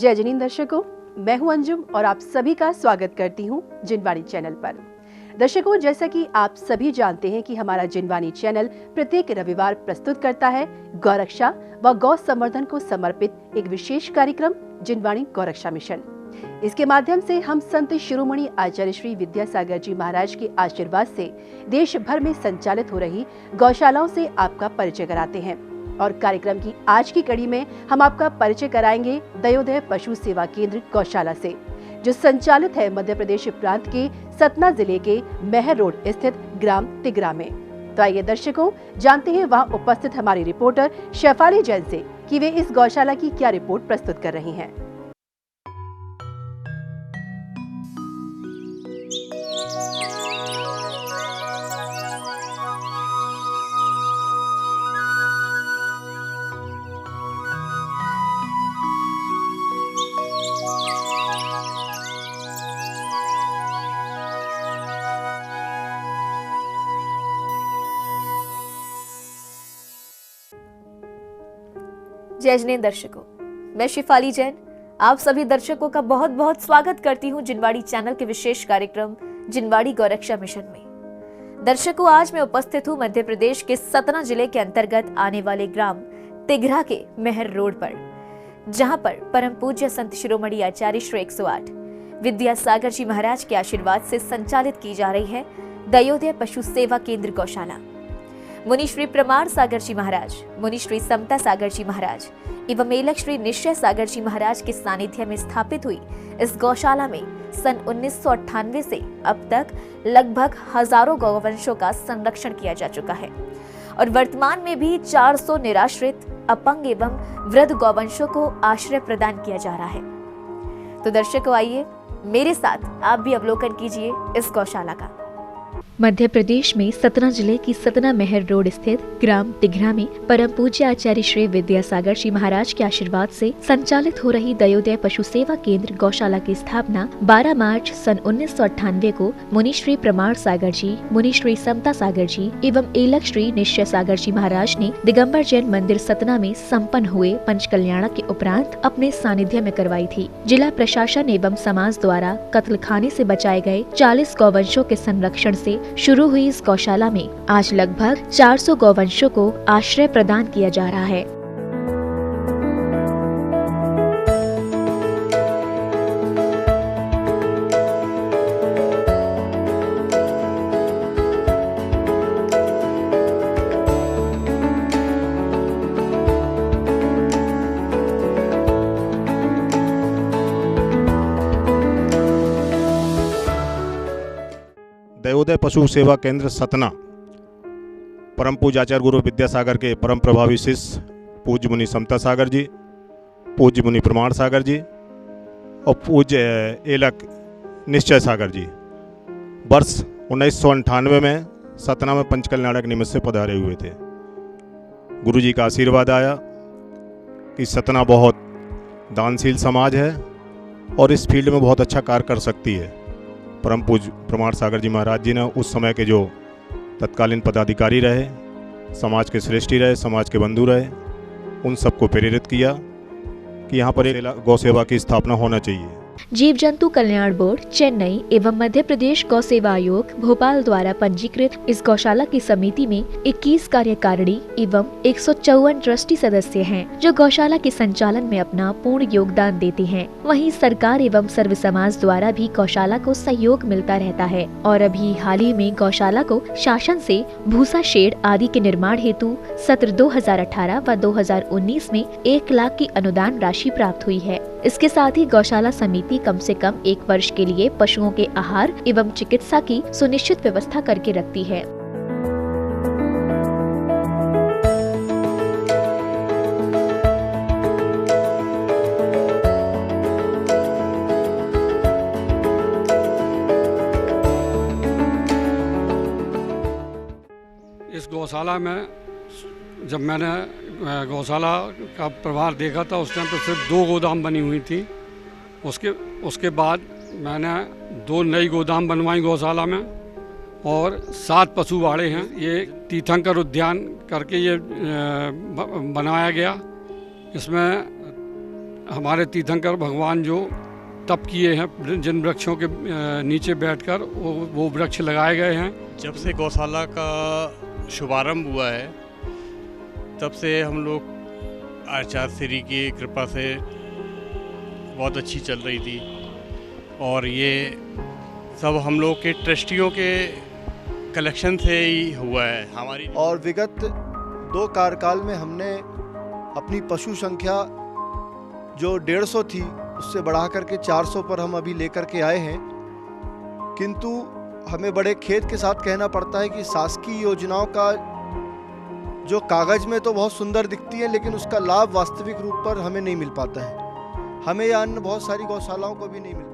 जय जनीन दर्शकों, मैं हूं अंजुम और आप सभी का स्वागत करती हूं जिनवाणी चैनल पर। दर्शकों, जैसा कि आप सभी जानते हैं कि हमारा जिनवाणी चैनल प्रत्येक रविवार प्रस्तुत करता है गौरक्षा व गौ संवर्धन को समर्पित एक विशेष कार्यक्रम जिनवाणी गौरक्षा मिशन। इसके माध्यम से हम संत शिरोमणि आचार्य श्री विद्यासागर जी महाराज के आशीर्वाद से देश भर में संचालित हो रही गौशालाओं से आपका परिचय कराते हैं। और कार्यक्रम की आज की कड़ी में हम आपका परिचय कराएंगे दयोदय पशु सेवा केंद्र गौशाला से, जो संचालित है मध्य प्रदेश प्रांत के सतना जिले के मेहर रोड स्थित ग्राम तिगरा में। तो आइए दर्शकों, जानते हैं वहां उपस्थित हमारी रिपोर्टर शेफाली जैन से कि वे इस गौशाला की क्या रिपोर्ट प्रस्तुत कर रही हैं। जय जनीन दर्शकों, मैं शेफाली जैन आप सभी दर्शकों का बहुत बहुत स्वागत करती हूं जिनवाणी चैनल के विशेष कार्यक्रम जिनवाणी गौरक्षा मिशन में। दर्शकों, आज मैं उपस्थित हूं मध्य प्रदेश के सतना जिले के अंतर्गत आने वाले ग्राम तिगरा के मेहर रोड पर, जहां पर परम पूज्य संत शिरोमणि आचार्य श्री 108 विद्यासागर जी महाराज के आशीर्वाद से संचालित की जा रही है दयोदय पशु सेवा केंद्र गौशाला। मुनि श्री प्रमाण सागर जी महाराज, मुनि श्री समता सागर जी महाराज एवं मेलक श्री निश्चय सागर जी महाराज के सानिध्य में स्थापित हुई इस गौशाला में सन 1998 से अब तक लगभग हजारों गौवंशों का संरक्षण किया जा चुका है और वर्तमान में भी 400 निराश्रित, अपंग एवं वृद्ध गौवंशों को आश्रय प्रदान किया जा रहा है। तो दर्शकों, आइए मेरे साथ आप भी अवलोकन कीजिए इस गौशाला का। मध्य प्रदेश में सतना जिले की सतना मेहर रोड स्थित ग्राम तिगरा में परम पूज्य आचार्य श्री विद्यासागर जी महाराज के आशीर्वाद से संचालित हो रही दयोदय पशु सेवा केंद्र गौशाला की स्थापना 12 मार्च सन 1998 को मुनि श्री प्रमाण सागर जी, मुनि श्री समता सागर जी एवं एलक श्री निश्चय सागर जी महाराज ने दिगंबर जैन मंदिर सतना में संपन्न हुए पंचकल्याण के उपरांत अपने सानिध्य में करवाई थी। जिला प्रशासन एवं समाज द्वारा कत्लखाने से बचाए गए 40 गौवंशों के संरक्षण से शुरू हुई इस गौशाला में आज लगभग 400 गौवंशों को आश्रय प्रदान किया जा रहा है। दयोदय पशु सेवा केंद्र सतना परम पूज्य आचार्य गुरु विद्यासागर के परम प्रभावी शिष्य पूज्य मुनि समता सागर जी, पूज्य मुनि प्रमाण सागर जी और पूज्य एलक निश्चय सागर जी वर्ष 1998 में सतना में पंचकल्याणक निमित्त से पधारे हुए थे। गुरु जी का आशीर्वाद आया कि सतना बहुत दानशील समाज है और इस फील्ड में बहुत अच्छा कार्य कर सकती है। परम पूज्य प्रमाण सागर जी महाराज जी ने उस समय के जो तत्कालीन पदाधिकारी रहे, समाज के श्रेष्ठी रहे, समाज के बंधु रहे, उन सबको प्रेरित किया कि यहाँ पर एक गौ सेवा की स्थापना होना चाहिए। जीव जंतु कल्याण बोर्ड चेन्नई एवं मध्य प्रदेश गौ सेवा आयोग भोपाल द्वारा पंजीकृत इस गौशाला की समिति में 21 कार्यकारिणी एवं 154 ट्रस्टी सदस्य हैं, जो गौशाला के संचालन में अपना पूर्ण योगदान देते हैं। वहीं सरकार एवं सर्व समाज द्वारा भी गौशाला को सहयोग मिलता रहता है और अभी हाल ही में गौशाला को शासन से भूसा शेड आदि के निर्माण हेतु सत्र 2018 व 2019 में 1 लाख की अनुदान राशि प्राप्त हुई है। इसके साथ ही गौशाला समिति कम से कम 1 वर्ष के लिए पशुओं के आहार एवं चिकित्सा की सुनिश्चित व्यवस्था करके रखती है। इस गौशाला में जब मैंने गौशाला का प्रभार देखा था, उस टाइम पर सिर्फ 2 गोदाम बनी हुई थी। उसके बाद मैंने 2 नई गोदाम बनवाई गौशाला में और 7 पशु बाड़े हैं। ये तीर्थंकर उद्यान करके ये बनाया गया। इसमें हमारे तीर्थंकर भगवान जो तप किए हैं, जिन वृक्षों के नीचे बैठकर वो वृक्ष लगाए गए हैं। जब से गौशाला का शुभारंभ हुआ है तब से हम लोग आचार्य श्री की कृपा से बहुत अच्छी चल रही थी, और ये सब हम लोग के ट्रस्टियों के कलेक्शन से ही हुआ है हमारी। और विगत 2 कार्यकाल में हमने अपनी पशु संख्या जो 150 थी उससे बढ़ा करके 400 पर हम अभी लेकर के आए हैं। किंतु हमें बड़े खेद के साथ कहना पड़ता है कि शासकीय योजनाओं का जो कागज में तो बहुत सुंदर दिखती है, लेकिन उसका लाभ वास्तविक रूप पर हमें नहीं मिल पाता है। हमें या अन्य बहुत सारी गौशालाओं को भी नहीं मिल पाता।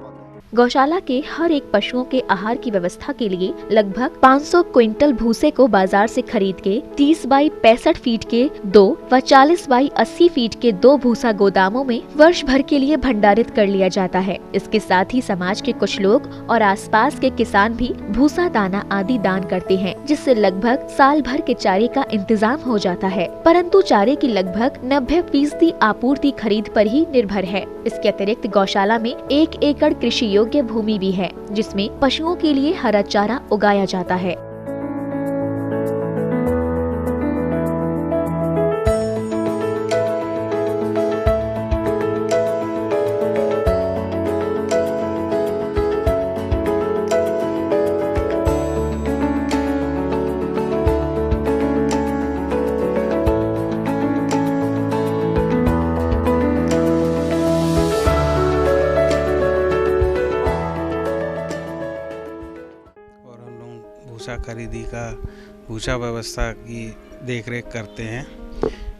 गौशाला के हर एक पशुओं के आहार की व्यवस्था के लिए लगभग 500 क्विंटल भूसे को बाजार से खरीद के 30 बाई 65 फीट के 2 व 40 बाई 80 फीट के 2 भूसा गोदामों में वर्ष भर के लिए भंडारित कर लिया जाता है। इसके साथ ही समाज के कुछ लोग और आसपास के किसान भी भूसा, दाना आदि दान करते हैं, जिससे लगभग साल भर के चारे का इंतजाम हो जाता है। परंतु चारे की लगभग 90% आपूर्ति खरीद पर ही निर्भर है। इसके अतिरिक्त गौशाला में 1 एकड़ कृषि योग्य भूमि भी है, जिसमें पशुओं के लिए हरा चारा उगाया जाता है। भूसा खरीदी का भूसा व्यवस्था की देखरेख करते हैं।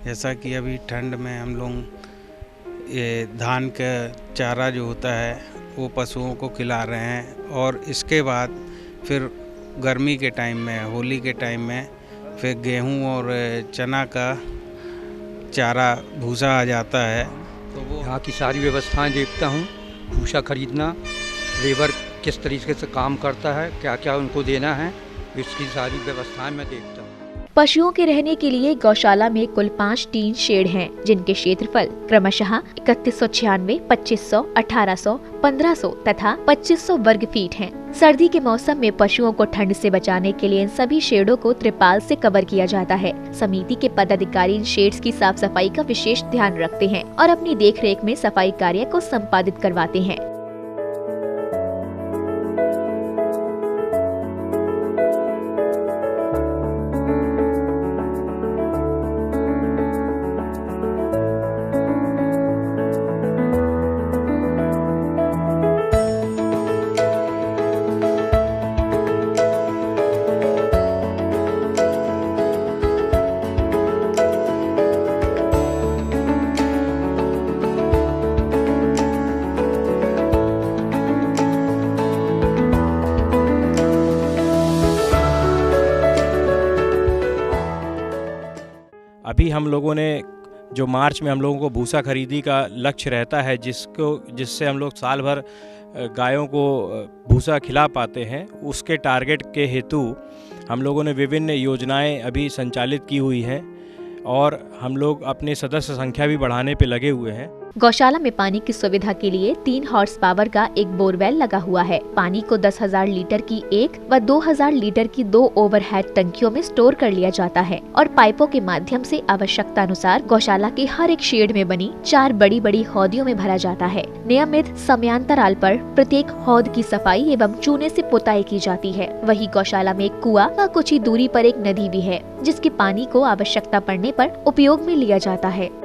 जैसा कि अभी ठंड में हम लोग ये धान का चारा जो होता है वो पशुओं को खिला रहे हैं, और इसके बाद फिर गर्मी के टाइम में, होली के टाइम में फिर गेहूं और चना का चारा भूसा आ जाता है। तो वो यहाँ की सारी व्यवस्थाएं देखता हूँ, भूसा खरीदना, लेबर किस तरीके से काम करता है, क्या क्या उनको देना है, इसकी सारी व्यवस्थाएं मैं देखता हूँ। पशुओं के रहने के लिए गौशाला में कुल 5 टीन शेड हैं, जिनके क्षेत्रफल क्रमशः 3196, 2500, 1800, 1500 तथा 2500 वर्ग फीट हैं। सर्दी के मौसम में पशुओं को ठंड से बचाने के लिए इन सभी शेडों को त्रिपाल से कवर किया जाता है। समिति के पदाधिकारी इन शेड्स की साफ सफाई का विशेष ध्यान रखते हैं और अपनी देखरेख में सफाई कार्य को संपादित करवाते हैं। अभी हम लोगों ने जो मार्च में हम लोगों को भूसा खरीदी का लक्ष्य रहता है, जिससे हम लोग साल भर गायों को भूसा खिला पाते हैं, उसके टारगेट के हेतु हम लोगों ने विभिन्न योजनाएं अभी संचालित की हुई हैं और हम लोग अपने सदस्य संख्या भी बढ़ाने पे लगे हुए हैं। गौशाला में पानी की सुविधा के लिए 3 हॉर्स पावर का एक बोरवेल लगा हुआ है। पानी को 10,000 लीटर की 1 व 2,000 लीटर की 2 ओवरहेड टंकियों में स्टोर कर लिया जाता है और पाइपों के माध्यम से आवश्यकता अनुसार गौशाला के हर एक शेड में बनी 4 बड़ी बड़ी हौदियों में भरा जाता है। नियमित समयांतराल पर प्रत्येक हौद की सफाई एवं चूने से पुताई की जाती है। वही गौशाला में एक कुआं व कुछ ही दूरी पर एक नदी भी है, जिसके पानी को आवश्यकता पड़ने पर उपयोग में लिया जाता है।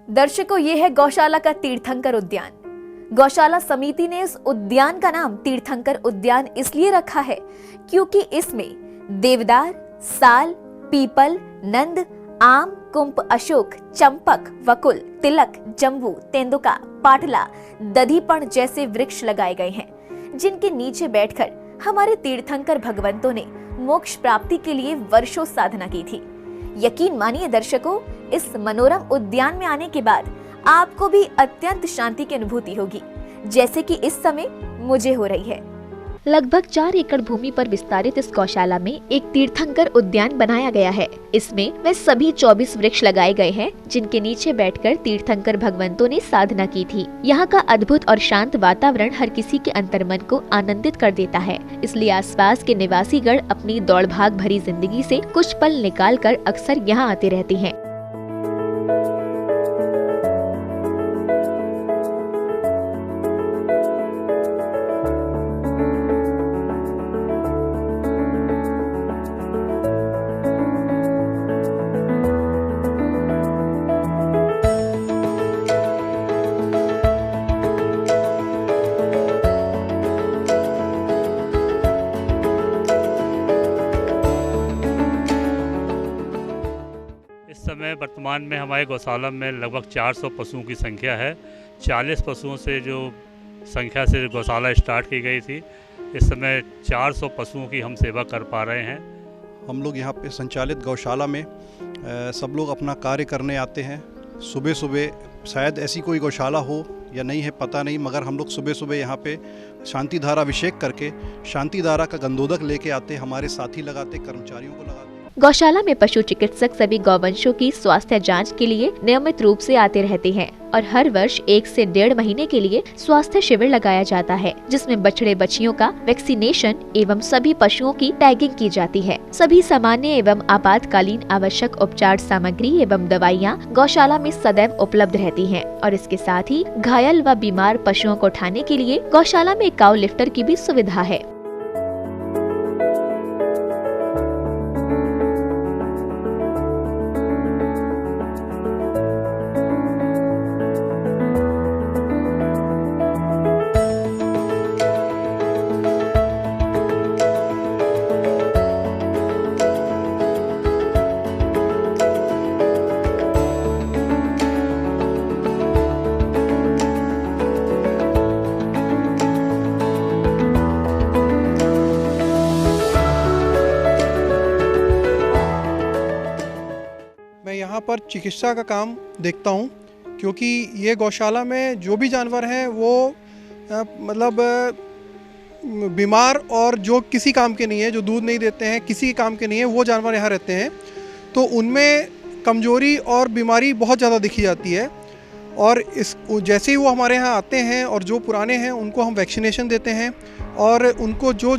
दर्शकों, ये है गौशाला का तीर्थंकर उद्यान। गौशाला समिति ने इस उद्यान का नाम तीर्थंकर उद्यान इसलिए रखा है क्योंकि इसमें देवदार, साल, पीपल, नंद, आम, कुंभ, अशोक, चंपक, वकुल, तिलक, जम्बू, तेंदुका, पाटला, दधीपण जैसे वृक्ष लगाए गए हैं, जिनके नीचे बैठकर हमारे तीर्थंकर भगवंतों ने मोक्ष प्राप्ति के लिए वर्षों साधना की थी। यकीन मानिए दर्शकों, इस मनोरम उद्यान में आने के बाद आपको भी अत्यंत शांति की अनुभूति होगी, जैसे कि इस समय मुझे हो रही है। लगभग 4 एकड़ भूमि पर विस्तारित इस गौशाला में एक तीर्थंकर उद्यान बनाया गया है। इसमें वे सभी 24 वृक्ष लगाए गए हैं, जिनके नीचे बैठकर तीर्थंकर भगवंतों ने साधना की थी। यहाँ का अद्भुत और शांत वातावरण हर किसी के अंतर्मन को आनंदित कर देता है। इसलिए आसपास के निवासीगण अपनी दौड़ भाग भरी जिंदगी से कुछ पल निकालकर अक्सर यहाँ आते रहते हैं। समय वर्तमान में हमारे गौशाला में लगभग 400 पशुओं की संख्या है। 40 पशुओं से जो संख्या से गौशाला स्टार्ट की गई थी, इस समय 400 पशुओं की हम सेवा कर पा रहे हैं। हम लोग यहाँ पे संचालित गौशाला में सब लोग अपना कार्य करने आते हैं। सुबह सुबह शायद ऐसी कोई गौशाला हो या नहीं है पता नहीं, मगर हम लोग सुबह सुबह यहाँ पे शांति धारा अभिषेक करके शांति धारा का गंधोदक लेके आते, हमारे साथी लगाते, कर्मचारियों को लगाते। गौशाला में पशु चिकित्सक सभी गौवंशों की स्वास्थ्य जांच के लिए नियमित रूप से आते रहते हैं और हर वर्ष 1 से 1.5 महीने के लिए स्वास्थ्य शिविर लगाया जाता है, जिसमें बछड़े बछियों का वैक्सीनेशन एवं सभी पशुओं की टैगिंग की जाती है। सभी सामान्य एवं आपातकालीन आवश्यक उपचार सामग्री एवं दवाइयाँ गौशाला में सदैव उपलब्ध रहती हैं और इसके साथ ही घायल व बीमार पशुओं को उठाने के लिए गौशाला में काउ लिफ्टर की भी सुविधा है। यहाँ पर चिकित्सा का काम देखता हूँ, क्योंकि ये गौशाला में जो भी जानवर हैं वो मतलब बीमार और जो किसी काम के नहीं है, जो दूध नहीं देते हैं, किसी काम के नहीं है, वो जानवर यहाँ रहते हैं, तो उनमें कमजोरी और बीमारी बहुत ज़्यादा दिखी जाती है। और इस जैसे ही वो हमारे यहाँ आते हैं और जो पुराने हैं उनको हम वैक्सीनेशन देते हैं और उनको जो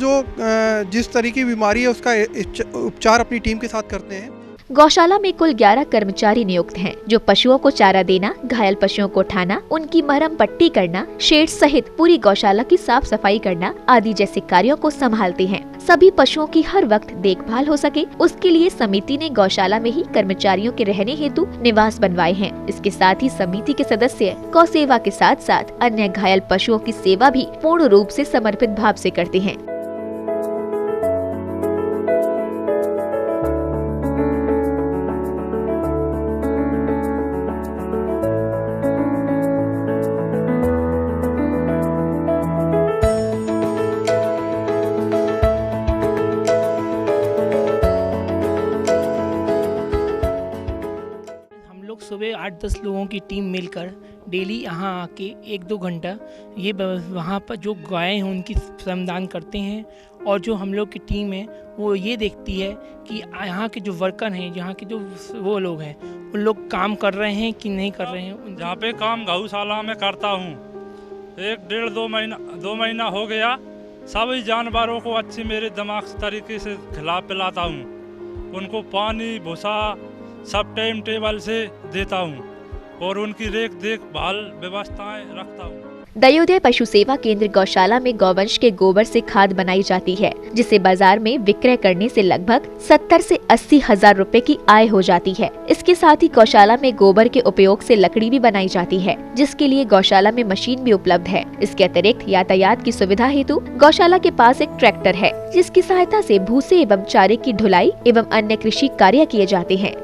जिस तरह की बीमारी है उसका उपचार अपनी टीम के साथ करते हैं। गौशाला में कुल 11 कर्मचारी नियुक्त हैं, जो पशुओं को चारा देना, घायल पशुओं को उठाना, उनकी मरहम पट्टी करना, शेड सहित पूरी गौशाला की साफ सफाई करना आदि जैसे कार्यों को संभालते हैं। सभी पशुओं की हर वक्त देखभाल हो सके, उसके लिए समिति ने गौशाला में ही कर्मचारियों के रहने हेतु निवास बनवाए हैं। इसके साथ ही समिति के सदस्य गौ सेवा के साथ साथ अन्य घायल पशुओं की सेवा भी पूर्ण रूप से समर्पित भाव से करते हैं। सुबह 8-10 लोगों की टीम मिलकर डेली यहाँ आके 1-2 घंटा ये वहाँ पर जो गायें हैं उनकी श्रमदान करते हैं और जो हम लोग की टीम है वो ये देखती है कि यहाँ के जो वर्कर हैं, यहाँ के जो वो लोग हैं, उन लोग काम कर रहे हैं कि नहीं कर रहे हैं। जहाँ पे काम गौशाला में करता हूँ 1-1.5-2 महीना हो गया। सभी जानवरों को अच्छी मेरे दिमाग तरीके से खिला पिलाता हूँ, उनको पानी भूसा सब टाइम टेबल से देता हूँ और उनकी देखभाल व्यवस्थाएं रखता हूँ। दयोदय पशु सेवा केंद्र गौशाला में गौवंश के गोबर से खाद बनाई जाती है, जिसे बाजार में विक्रय करने से लगभग 70 से 80 हजार रुपए की आय हो जाती है। इसके साथ ही गौशाला में गोबर के उपयोग से लकड़ी भी बनाई जाती है, जिसके लिए गौशाला में मशीन भी उपलब्ध है। इसके अतिरिक्त यातायात की सुविधा हेतु गौशाला के पास एक ट्रैक्टर है, जिसकी सहायता से भूसे एवं चारे की ढुलाई एवं अन्य कृषि कार्य किए जाते हैं।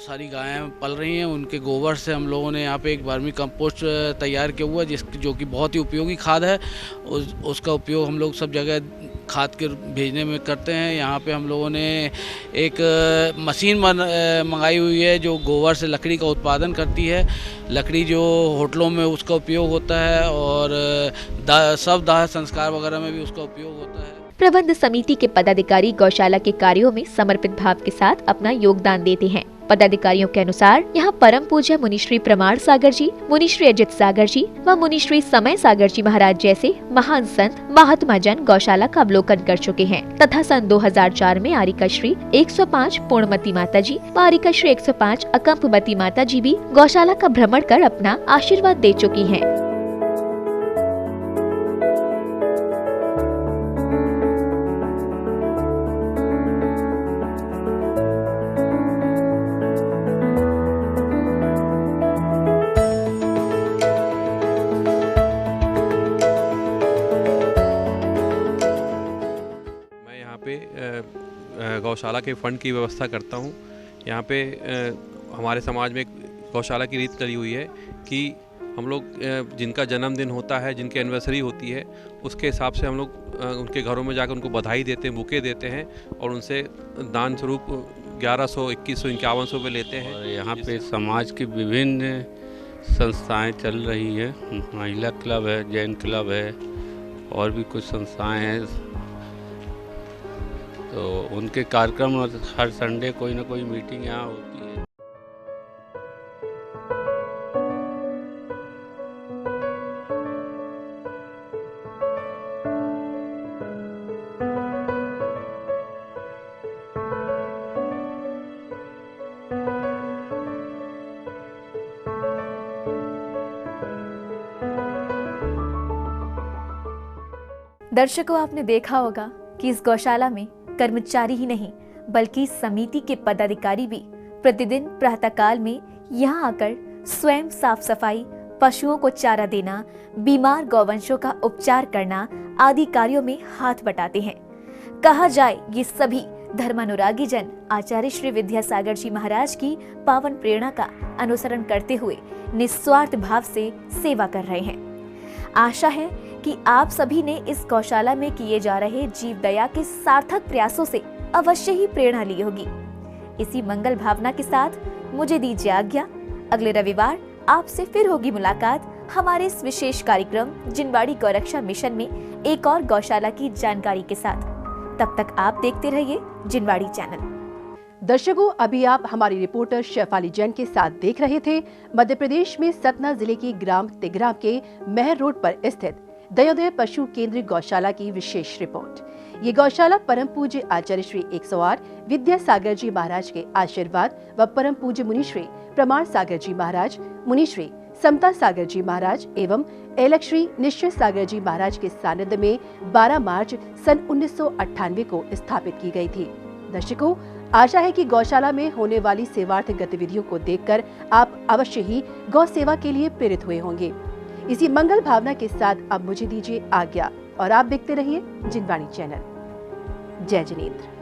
सारी गायें पल रही हैं, उनके गोबर से हम लोगों ने यहाँ पे एक वर्मी कंपोस्ट तैयार किया हुआ है, जो कि बहुत ही उपयोगी खाद है। उसका उपयोग हम लोग सब जगह खाद के भेजने में करते हैं। यहाँ पे हम लोगों ने एक मशीन मंगाई हुई है जो गोबर से लकड़ी का उत्पादन करती है। लकड़ी जो होटलों में उसका उपयोग होता है और सब दाह संस्कार वगैरह में भी उसका उपयोग होता है। प्रबंध समिति के पदाधिकारी गौशाला के कार्यों में समर्पित भाव के साथ अपना योगदान देते हैं। पदाधिकारियों के अनुसार यहाँ परम पूज्य मुनिश्री प्रमाण सागर जी, मुनिश्री अजित सागर जी व मुनिश्री समय सागर जी महाराज जैसे महान संत महात्मा जन गौशाला का अवलोकन कर चुके हैं तथा सन 2004 में आरिका श्री 105 पूर्णमती माता जी व आरिका श्री 105 अकंपवती माता जी भी गौशाला का भ्रमण कर अपना आशीर्वाद दे चुकी हैं। गौशाला के फंड की व्यवस्था करता हूँ। यहाँ पे हमारे समाज में गौशाला की रीत चली हुई है कि हम लोग जिनका जन्मदिन होता है, जिनकी एनिवर्सरी होती है, उसके हिसाब से हम लोग उनके घरों में जाकर उनको बधाई देते हैं, बुके देते हैं और उनसे दान स्वरूप 1100, 2100, 5100 रुपये लेते हैं। और यहाँ पे समाज की विभिन्न संस्थाएं चल रही हैं। महिला क्लब है, जैन क्लब है और भी कुछ संस्थाएं हैं, तो उनके कार्यक्रम हर संडे कोई ना कोई मीटिंग यहाँ होती है। दर्शकों, आपने देखा होगा कि इस गौशाला में कर्मचारी ही नहीं बल्कि समिति के पदाधिकारी भी प्रतिदिन प्रातःकाल में यहाँ आकर स्वयं साफ सफाई, पशुओं को चारा देना, बीमार गौवंशों का उपचार करना आदि कार्यों में हाथ बटाते हैं। कहा जाए ये सभी धर्मानुरागी जन आचार्य श्री विद्यासागर जी महाराज की पावन प्रेरणा का अनुसरण करते हुए निस्वार्थ भाव से सेवा कर रहे हैं। आशा है कि आप सभी ने इस गौशाला में किए जा रहे जीव दया के सार्थक प्रयासों से अवश्य ही प्रेरणा ली होगी। इसी मंगल भावना के साथ मुझे दीजिए आज्ञा। अगले रविवार आपसे फिर होगी मुलाकात हमारे इस विशेष कार्यक्रम जिनवाड़ी गौरक्षा मिशन में एक और गौशाला की जानकारी के साथ। तब तक आप देखते रहिए जिनवाड़ी चैनल। दर्शकों, अभी आप हमारी रिपोर्टर शेफाली जैन के साथ देख रहे थे मध्य प्रदेश में सतना जिले के ग्राम तिघरा के महर रोड पर स्थित दयोदय पशु केंद्र गौशाला की विशेष रिपोर्ट। ये गौशाला परम पूज्य आचार्य श्री 108 विद्यासागर जी महाराज के आशीर्वाद व परम पूज्य मुनिश्री प्रमाण सागर जी महाराज, मुनिश्री समता सागर जी महाराज एवं एलक श्री निश्चय सागर जी महाराज के सानिध्य में 12 मार्च सन 1998 को स्थापित की गई थी। दर्शकों, आशा है कि गौशाला में होने वाली सेवार्थ गतिविधियों को देखकर आप अवश्य ही गौ सेवा के लिए प्रेरित हुए होंगे। इसी मंगल भावना के साथ अब मुझे दीजिए आज्ञा और आप देखते रहिए जिनवाणी चैनल। जय जिनेंद्र।